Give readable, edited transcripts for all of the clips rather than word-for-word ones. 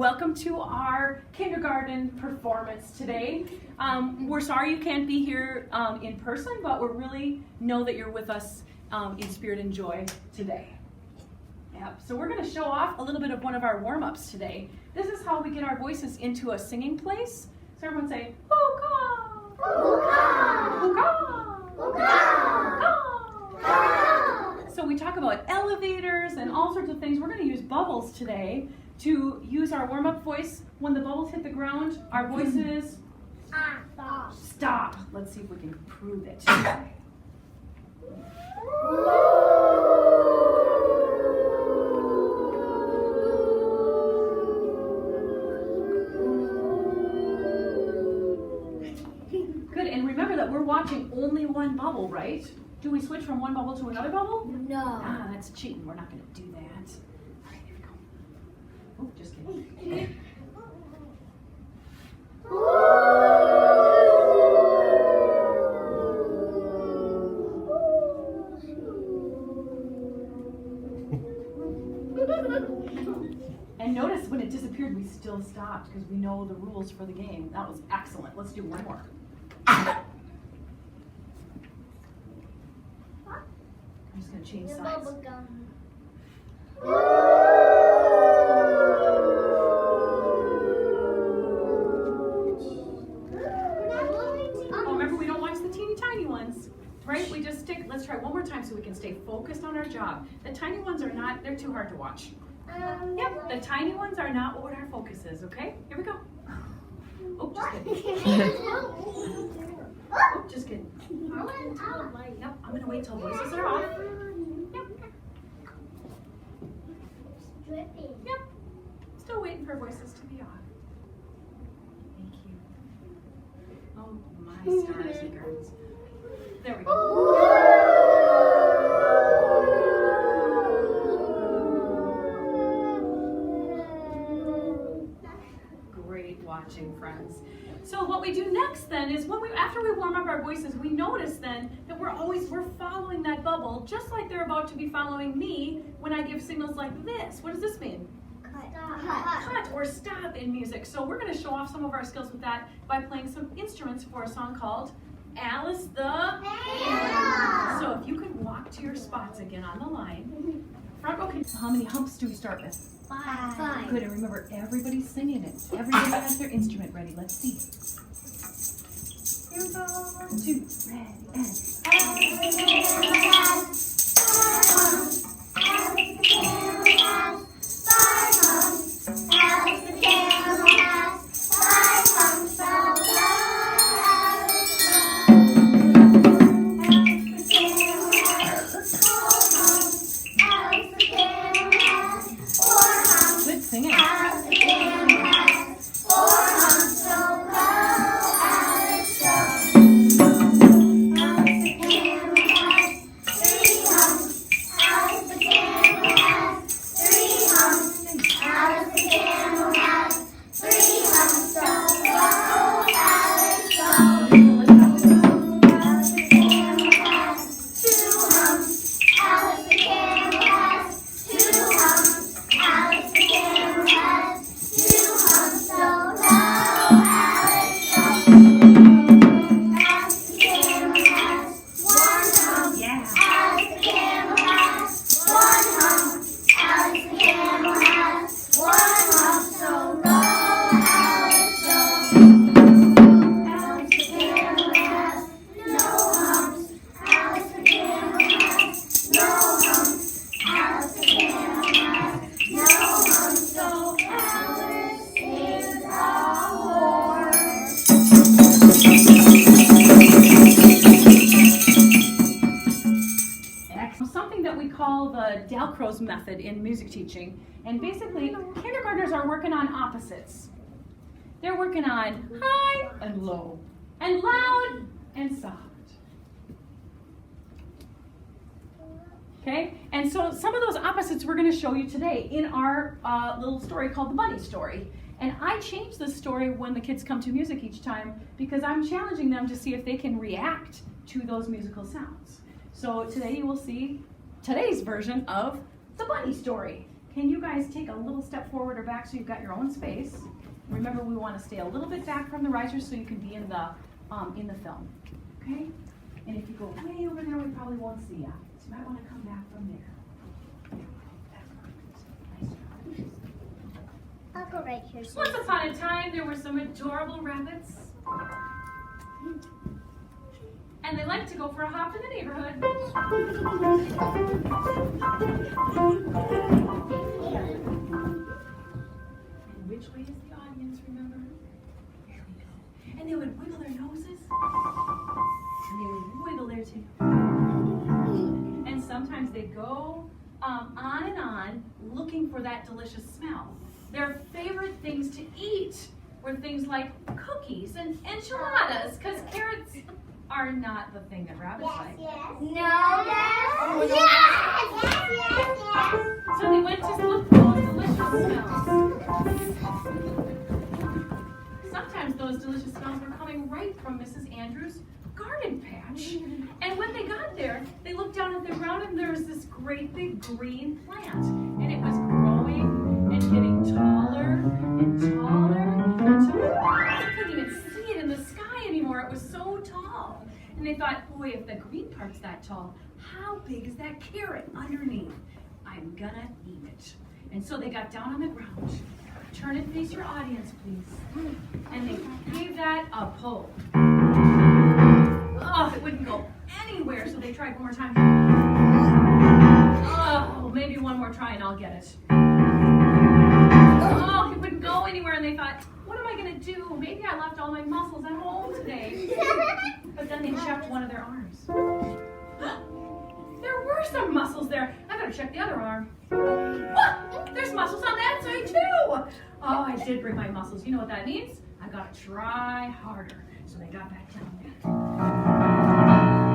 welcome to our kindergarten performance today. We're sorry you can't be here in person, but we really know that you're with us in spirit and joy today. Yep. So we're going to show off a little bit of one of our warm-ups today. This is how we get our voices into a singing place. So everyone say, "Hoo-caw! Hoo-caw! Hoo-caw! Hoo-caw! So we talk about elevators and all sorts of things. We're going to use bubbles today to use our warm-up voice. When the bubbles hit the ground, our voices stop. Let's see if we can prove it. Good, and remember that we're watching only one bubble, right? Do we switch from one bubble to another bubble? No. Ah, that's cheating. We're not going to do that. All right, here we go. Oh, just kidding. And notice when it disappeared, we still stopped because we know the rules for the game. That was excellent. Let's do one more. I'm just going to change sides. Oh, remember, we don't watch the teeny tiny ones, right? We just stick. Let's try one more time so we can stay focused on our job. The tiny ones are not, they're too hard to watch. Yep, the tiny ones are not what our focus is, okay? Here we go. Oh, just kidding. Oh, just kidding. Yep, I'm going to wait till voices are off. Yep. Yep. Still waiting for voices to be off. Thank you. Oh, my stars and girls. There we go. Great watching, friends. So what we do next then is after we warm up our voices, we notice then that we're following that bubble just like they're about to be following me when I give signals like this. What does this mean? Cut or stop in music. So we're going to show off some of our skills with that by playing some instruments for a song called Alice the Hand. So if you could walk to your spots again on the line. Front row, how many humps do we start with? 5. Good, and remember, everybody's singing it. Everybody has their instrument ready. Let's see. Here we go. 2, ready, Good singing. Something that we call the Dalcroze method in music teaching. And basically, kindergartners are working on opposites. They're working on high and low, and loud and soft. Okay? And so some of those opposites we're going to show you today in our little story called The Bunny Story. And I change the story when the kids come to music each time because I'm challenging them to see if they can react to those musical sounds. So today you will see today's version of The Bunny Story. can you guys take a little step forward or back so you've got your own space? Remember, we want to stay a little bit back from the risers so you can be in the film. Okay? And if you go way over there, we probably won't see you. So you might want to come back from there. I'll go right here. Once upon a time, there were some adorable rabbits. And they liked to go for a hop in the neighborhood. And which way is the audience, remember? Here we go. And they would wiggle their noses. And they would wiggle their tails. And sometimes they'd go on and on looking for that delicious smell. Their favorite things to eat were things like cookies and enchiladas, because carrots are not the thing that rabbits like. No. Yes. So they went to look for those delicious smells. Sometimes those delicious smells were coming right from Mrs. Andrews' garden patch. And when they got there, they looked down at the ground and there was this great big green plant. And it was growing and getting taller and taller until they couldn't even see it in the sky anymore. It was so tall. And they thought, boy, if the green part's that tall, how big is that carrot underneath? I'm gonna eat it. And so they got down on the ground. Turn and face your audience, please. And they gave that a pull. Oh, it wouldn't go anywhere, so they tried one more time. Oh, maybe one more try and I'll get it. Oh, it wouldn't go anywhere, and they thought, what am I gonna do? Maybe I left all my muscles at home today. But then they checked one of their arms. There were some muscles there. I better check the other arm. Oh, there's muscles on that side too. Oh, I did bring my muscles. You know what that means? I gotta try harder. So they got back down there.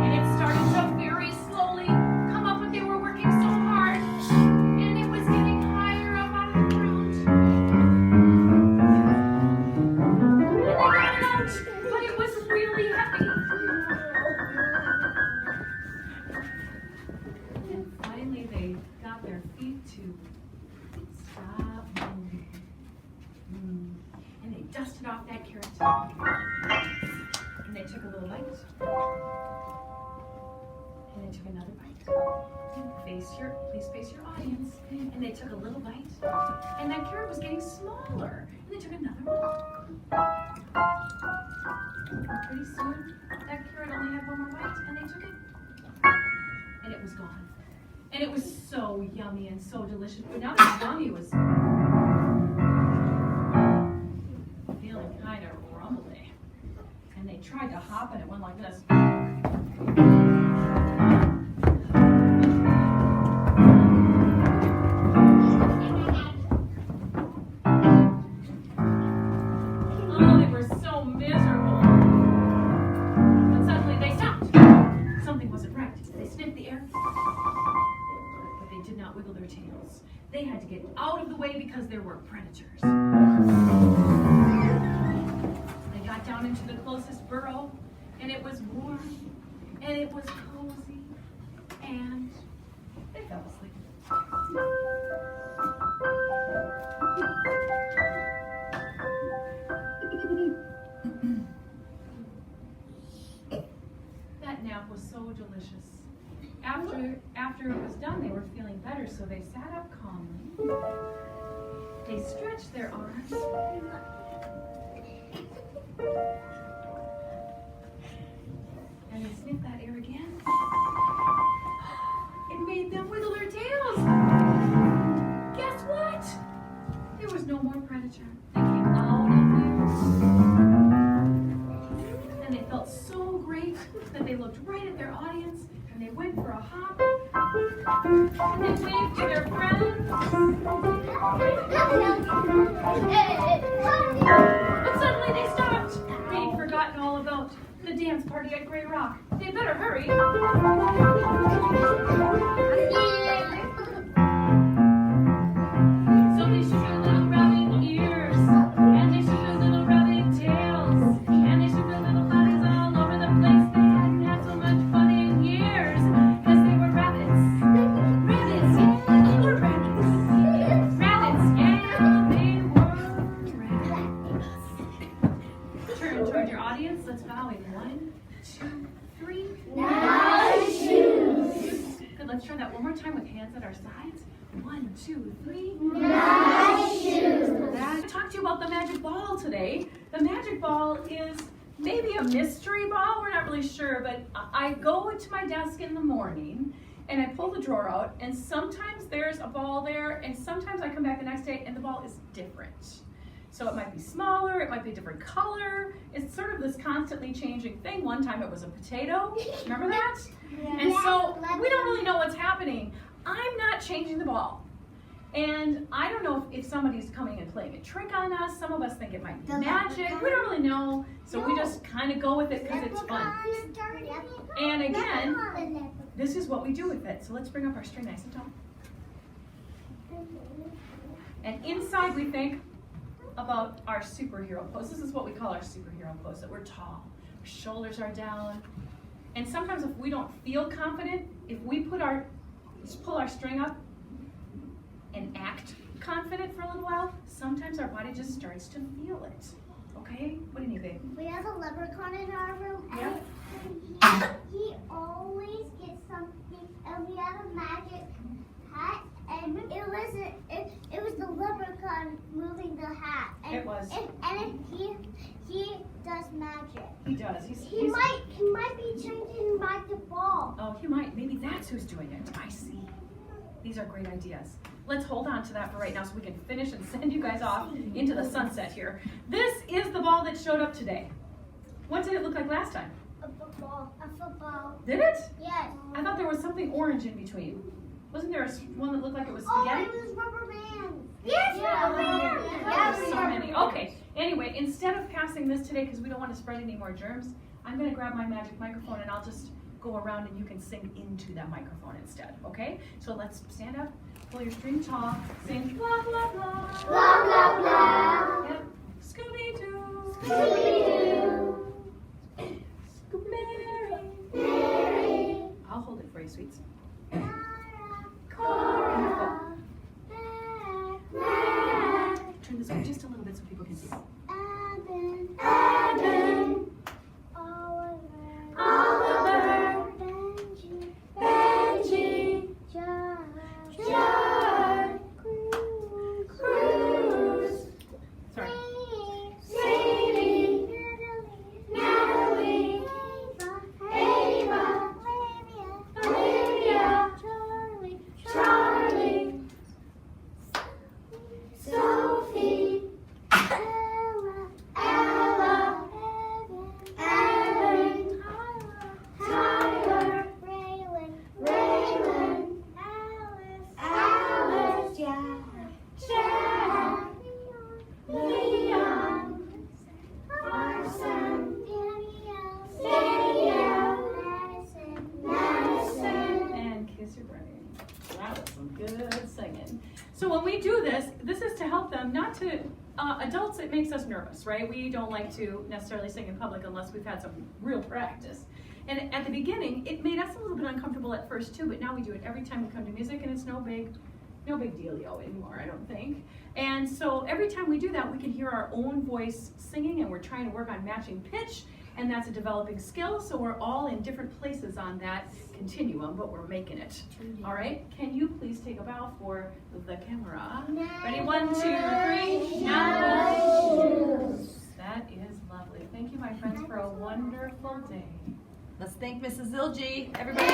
And it started to very slowly come up, but they were working so hard. And it was getting higher up out of the ground. And they got it out, but it was really heavy. And finally they got their feet to stop moving. And they dusted off that carrot. And they took a little bite. And they took another bite. And please face your audience. And they took a little bite. And that carrot was getting smaller. And they took another one. And pretty soon, that carrot only had one more bite. And they took it. And it was gone. And it was so yummy and so delicious. But now that Mommy was feeling kind of rumbly. And they tried to hop and it went like this. Oh, they were so miserable. But suddenly they stopped. Something wasn't right. They sniffed the air. But they did not wiggle their tails. They had to get out of the way because there were predators. They got down into the closest burrow, and it was warm, and it was cozy, and they fell asleep. That nap was so delicious. After it was done, they were feeling better, so they sat up calmly. They stretched their arms. And they sniffed that air again. It made them wiggle their tails. Guess what? There was no more predator. They came out of there. And they felt so great that they looked right at their audience and they went for a hop. And they waved to their friends. But suddenly they stopped. They'd forgotten all about the dance party at Grey Rock. They better hurry. So they shook their little rubbing ears, and they shook their little rubbing tails, and they shook their little bodies all over the place. They hadn't had so much fun in years, because they were rabbits. Rabbits, little rabbits. hands at our sides. 1, 2, 3. Nice shoes. I talked to you about the magic ball today. The magic ball is maybe a mystery ball. We're not really sure, but I go into my desk in the morning and I pull the drawer out, and sometimes there's a ball there, and sometimes I come back the next day and the ball is different. So it might be smaller, it might be a different color. It's sort of this constantly changing thing. One time it was a potato. Remember that? And so we don't really know what's happening. I'm not changing the ball. And I don't know if somebody's coming and playing a trick on us. Some of us think it might be magic. We don't really know. So we just kind of go with it because it's fun. And again, this is what we do with it. So let's bring up our string nice and tall. And inside we think about our superhero pose. This is what we call our superhero pose, that we're tall. Our shoulders are down. And sometimes if we don't feel confident, if we pull our string up and act confident for a little while, sometimes our body just starts to feel it. Okay? What do you think? We have a leprechaun in our room, Yeah. and he always gets something, and we have a magic hat, and it was the leprechaun moving the hat. And, It was. And he does magic. He does. He might be changing magic ball. Oh, he might. Maybe that's who's doing it. I see. These are great ideas. Let's hold on to that for right now so we can finish and send you guys off into the sunset here. This is the ball that showed up today. What did it look like last time? A football. Did it? Yes. I thought there was something orange in between. Wasn't there one that looked like it was Oh, spaghetti? it was rubber bands. Yes, rubber bands. There's so many. Okay. Anyway, instead of passing this today because we don't want to spread any more germs, I'm going to grab my magic microphone and I'll just go around and you can sing into that microphone instead. Okay? So let's stand up, pull your string tall, sing blah blah blah. Blah, blah, blah. Yep. Scooby-Doo. Scooby-Doo. Mary. I'll hold it for you, sweets. Cora. Turn this way just a little bit so people can see. Adam. Oliver. Benji. George. Cruz. Sorry. Sadie. Natalie. Ava. Olivia. Charlie. Sophie. Ella. Evan. Tyler. Raylan. Alice. Jack. Leon. Arson. Danielle. Madison. And kiss your brain. That was some good singing. So when we do this, this is to help them, not to, adults it makes us nervous, right? We don't like to necessarily sing in public unless we've had some real practice. And at the beginning, it made us a little bit uncomfortable at first too, but now we do it every time we come to music and it's no big dealio anymore, I don't think. And so every time we do that, we can hear our own voice singing and we're trying to work on matching pitch, and that's a developing skill, so we're all in different places on that continuum, but we're making it. All right, can you please take a bow for the camera? Ready, 1, 2, 3. Nice shoes. That is lovely. Thank you, my friends, for a wonderful day. Let's thank Mrs. Zilji. Everybody.